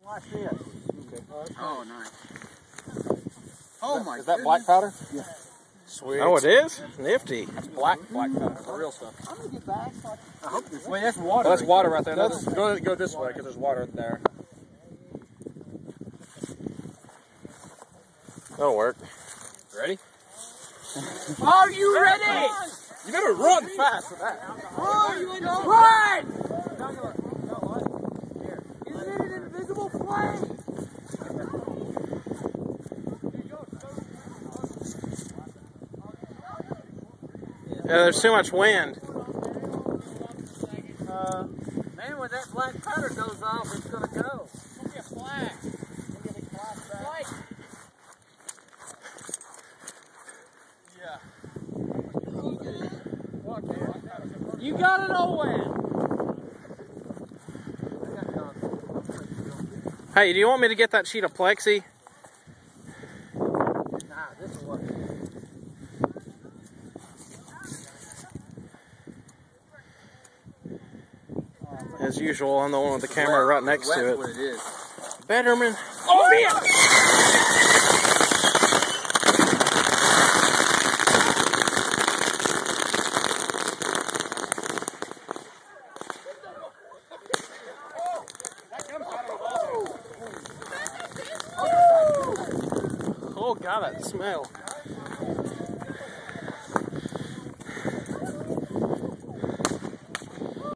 Watch this. Okay. Oh, nice. Oh my god. Is that black powder? Yeah. Sweet. Oh, it is? Nifty. That's black powder. The real stuff. I'm gonna get back. I hope this. Wait, that's water. Well, that's water right there. Go this way because there's water there. That'll work. Ready? Are you ready? You better run fast for that. Run! Isn't it an invisible flame? Yeah, there's too much wind. Man, when that black powder goes off, it's gonna go. It's gonna be a flash. Yeah. You got it all wet. Hey, do you want me to get that sheet of plexi? Nah, this will work. As usual, I'm the one with the camera right next to That's what it. it is. Betterman. Oh, yeah! Oh, God, that smell.